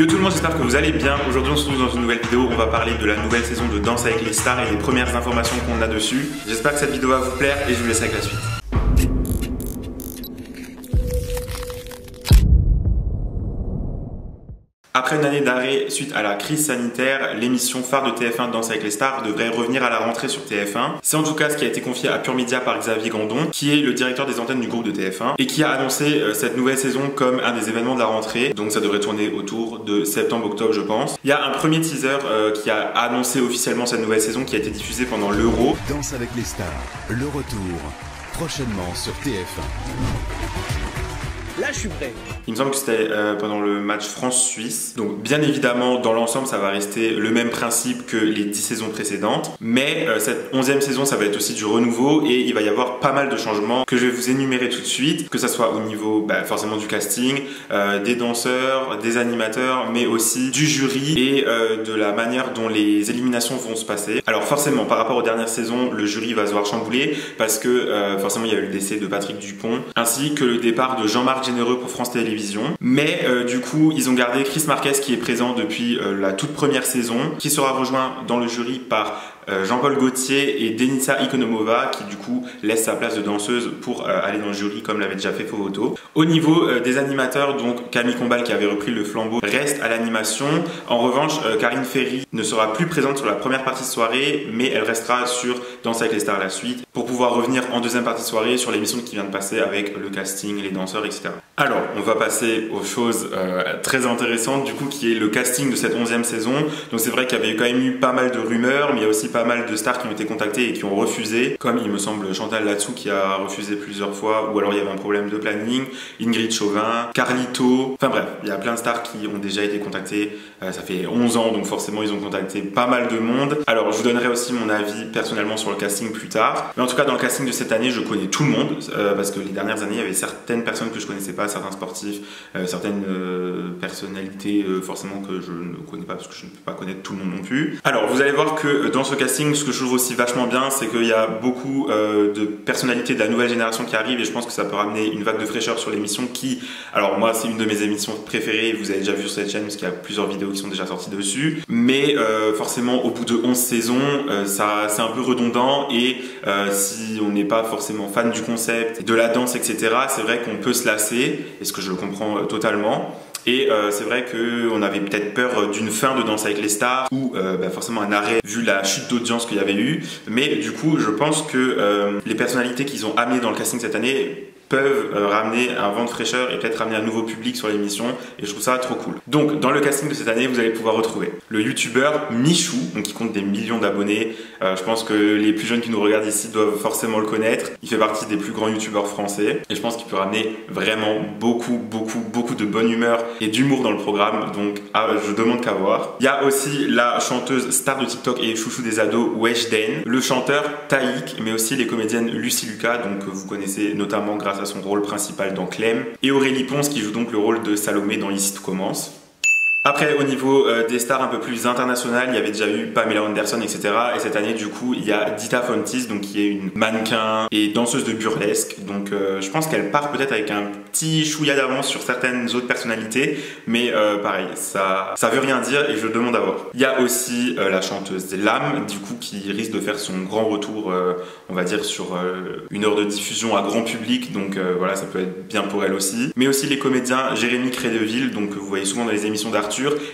Yo tout le monde, j'espère que vous allez bien. Aujourd'hui on se retrouve dans une nouvelle vidéo, on va parler de la nouvelle saison de Danse avec les stars et des premières informations qu'on a dessus. J'espère que cette vidéo va vous plaire et je vous laisse avec la suite. Après une année d'arrêt suite à la crise sanitaire, l'émission phare de TF1 Danse avec les stars devrait revenir à la rentrée sur TF1. C'est en tout cas ce qui a été confié à Pure Média par Xavier Gandon, qui est le directeur des antennes du groupe de TF1 et qui a annoncé cette nouvelle saison comme un des événements de la rentrée. Donc ça devrait tourner autour de septembre-octobre je pense. Il y a un premier teaser qui a annoncé officiellement cette nouvelle saison qui a été diffusée pendant l'Euro. Danse avec les stars, le retour, prochainement sur TF1. Là, je suis prêt. Il me semble que c'était pendant le match France-Suisse. Donc bien évidemment, dans l'ensemble, ça va rester le même principe que les 10 saisons précédentes. Mais cette 11e saison, ça va être aussi du renouveau et il va y avoir pas mal de changements que je vais vous énumérer tout de suite. Que ça soit au niveau forcément du casting, des danseurs, des animateurs, mais aussi du jury et de la manière dont les éliminations vont se passer. Alors forcément, par rapport aux dernières saisons, le jury va se voir chambouler parce que forcément, il y a eu le décès de Patrick Dupont ainsi que le départ de Jean-Marc Généreux pour France Télévisions. Mais du coup, ils ont gardé Chris Marquez qui est présent depuis la toute première saison, qui sera rejoint dans le jury par Jean-Paul Gaultier et Denisa Ikonomova qui du coup laisse sa place de danseuse pour aller dans le jury comme l'avait déjà fait Fovoto. Au niveau des animateurs, donc Camille Combal qui avait repris le flambeau reste à l'animation. En revanche, Karine Ferry ne sera plus présente sur la première partie de soirée, mais elle restera sur Danse avec les stars la suite pour pouvoir revenir en deuxième partie de soirée sur l'émission qui vient de passer avec le casting, les danseurs, etc. Alors, on va passer aux choses très intéressantes du coup qui est le casting de cette 11e saison. Donc c'est vrai qu'il y avait quand même eu pas mal de rumeurs, mais il y a aussi pas mal de stars qui ont été contactées et qui ont refusé, comme il me semble Chantal Latsou qui a refusé plusieurs fois, ou alors il y avait un problème de planning, Ingrid Chauvin, Carlito, enfin bref, il y a plein de stars qui ont déjà été contactées, ça fait 11 ans donc forcément ils ont contacté pas mal de monde. Alors je vous donnerai aussi mon avis personnellement sur le casting plus tard, mais en tout cas dans le casting de cette année je connais tout le monde, parce que les dernières années il y avait certaines personnes que je connaissais pas, certains sportifs, certaines personnalités forcément que je ne connais pas parce que je ne peux pas connaître tout le monde non plus. Alors vous allez voir que dans ce casting, ce que je trouve aussi vachement bien, c'est qu'il y a beaucoup de personnalités de la nouvelle génération qui arrivent et je pense que ça peut ramener une vague de fraîcheur sur l'émission qui, alors moi c'est une de mes émissions préférées, vous avez déjà vu sur cette chaîne parce qu'il y a plusieurs vidéos qui sont déjà sorties dessus, mais forcément au bout de 11 saisons, ça c'est un peu redondant et si on n'est pas forcément fan du concept, de la danse, etc., c'est vrai qu'on peut se lasser, et ce que je le comprends totalement. Et c'est vrai qu'on avait peut-être peur d'une fin de Danse avec les stars ou forcément un arrêt vu la chute d'audience qu'il y avait eu. Mais du coup, je pense que les personnalités qu'ils ont amenées dans le casting cette année peuvent ramener un vent de fraîcheur et peut-être ramener un nouveau public sur l'émission et je trouve ça trop cool. Donc dans le casting de cette année vous allez pouvoir retrouver le youtubeur Michou, donc qui compte des millions d'abonnés. Je pense que les plus jeunes qui nous regardent ici doivent forcément le connaître. Il fait partie des plus grands youtubeurs français et je pense qu'il peut ramener vraiment beaucoup de bonne humeur et d'humour dans le programme, donc je demande qu'à voir. Il y a aussi la chanteuse star de TikTok et chouchou des ados Weshden, le chanteur Taïk, mais aussi les comédiennes Lucie Lucas, donc que vous connaissez notamment grâce à son rôle principal dans Clem, et Aurélie Ponce qui joue donc le rôle de Salomé dans Ici tout commence. Après, au niveau des stars un peu plus internationales, il y avait déjà eu Pamela Anderson, etc. Et cette année, du coup, il y a Dita Fontis, donc qui est une mannequin et danseuse de burlesque. Donc, je pense qu'elle part peut-être avec un petit chouïa d'avance sur certaines autres personnalités, mais pareil, ça veut rien dire et je demande à voir. Il y a aussi la chanteuse Lam, du coup, qui risque de faire son grand retour, on va dire, sur une heure de diffusion à grand public. Donc voilà, ça peut être bien pour elle aussi. Mais aussi les comédiens Jérémy Crédeville, donc vous voyez souvent dans les émissions d'Arthur,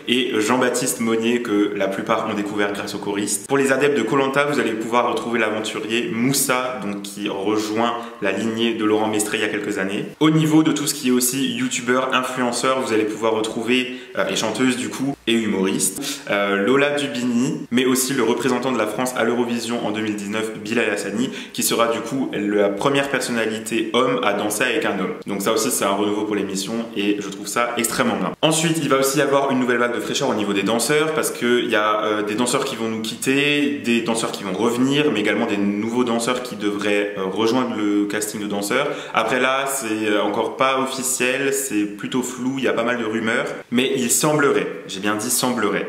et Jean-Baptiste Monnier que la plupart ont découvert grâce aux choristes. Pour les adeptes de Koh-Lanta, vous allez pouvoir retrouver l'aventurier Moussa, donc qui rejoint la lignée de Laurent Mestré il y a quelques années. Au niveau de tout ce qui est aussi youtubeur, influenceur, vous allez pouvoir retrouver et chanteuse du coup et humoriste, Lola Dubini, mais aussi le représentant de la France à l'Eurovision en 2019, Bilal Hassani, qui sera du coup la première personnalité homme à danser avec un homme. Donc ça aussi c'est un renouveau pour l'émission et je trouve ça extrêmement bien. Ensuite il va aussi y avoir une nouvelle vague de fraîcheur au niveau des danseurs parce qu'il y a des danseurs qui vont nous quitter, des danseurs qui vont revenir, mais également des nouveaux danseurs qui devraient rejoindre le casting de danseurs. Après là, c'est encore pas officiel, c'est plutôt flou, il y a pas mal de rumeurs, mais il semblerait, j'ai bien dit semblerait,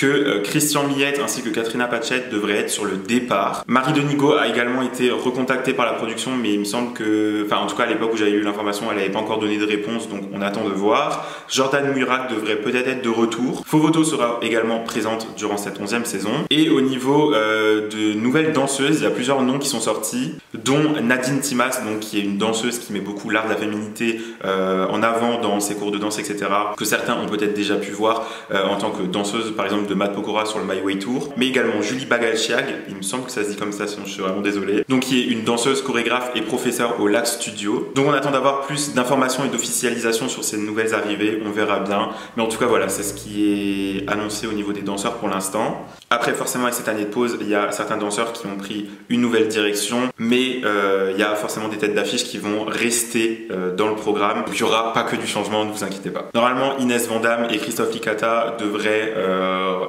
que Christian Millette ainsi que Katrina Patchett devraient être sur le départ. Marie Denigo a également été recontactée par la production, mais il me semble que, enfin en tout cas à l'époque où j'avais eu l'information, elle n'avait pas encore donné de réponse, donc on attend de voir. Jordan Murak devrait peut-être être de retour. Fovoto sera également présente durant cette 11e saison. Et au niveau de nouvelles danseuses, il y a plusieurs noms qui sont sortis, dont Nadine Timas, donc, qui est une danseuse qui met beaucoup l'art de la féminité en avant dans ses cours de danse, etc., que certains ont peut-être déjà pu voir en tant que danseuse, par exemple, de Matt Pokora sur le My Way Tour, mais également Julie Bagalchiag, il me semble que ça se dit comme ça, sinon je suis vraiment désolé, donc qui est une danseuse, chorégraphe et professeure au Lac Studio. Donc on attend d'avoir plus d'informations et d'officialisation sur ces nouvelles arrivées, on verra bien, mais en tout cas voilà, c'est ce qui est annoncé au niveau des danseurs pour l'instant. Après forcément avec cette année de pause, il y a certains danseurs qui ont pris une nouvelle direction, mais il y a forcément des têtes d'affiche qui vont rester dans le programme. Donc il n'y aura pas que du changement, ne vous inquiétez pas. Normalement Inès Vandamme et Christophe Licata devraient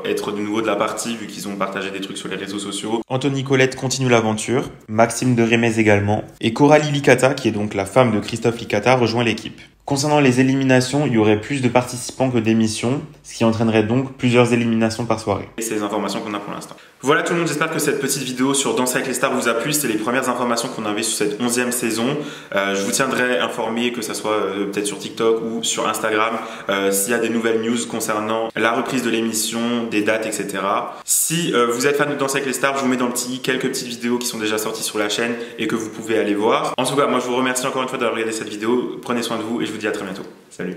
être de nouveau de la partie vu qu'ils ont partagé des trucs sur les réseaux sociaux. Anthony Colette continue l'aventure, Maxime de Rémez également, et Coralie Licata, qui est donc la femme de Christophe Licata, rejoint l'équipe. Concernant les éliminations, il y aurait plus de participants que d'émissions, ce qui entraînerait donc plusieurs éliminations par soirée. Et c'est les informations qu'on a pour l'instant. Voilà tout le monde, j'espère que cette petite vidéo sur Danser avec les stars vous a plu. C'est les premières informations qu'on avait sur cette 11e saison. Je vous tiendrai informé, que ce soit peut-être sur TikTok ou sur Instagram, s'il y a des nouvelles news concernant la reprise de l'émission, des dates, etc. Si vous êtes fan de Danser avec les stars, je vous mets dans le petit quelques petites vidéos qui sont déjà sorties sur la chaîne et que vous pouvez aller voir. En tout cas, moi je vous remercie encore une fois d'avoir regardé cette vidéo. Prenez soin de vous et je vous dis à très bientôt. Salut!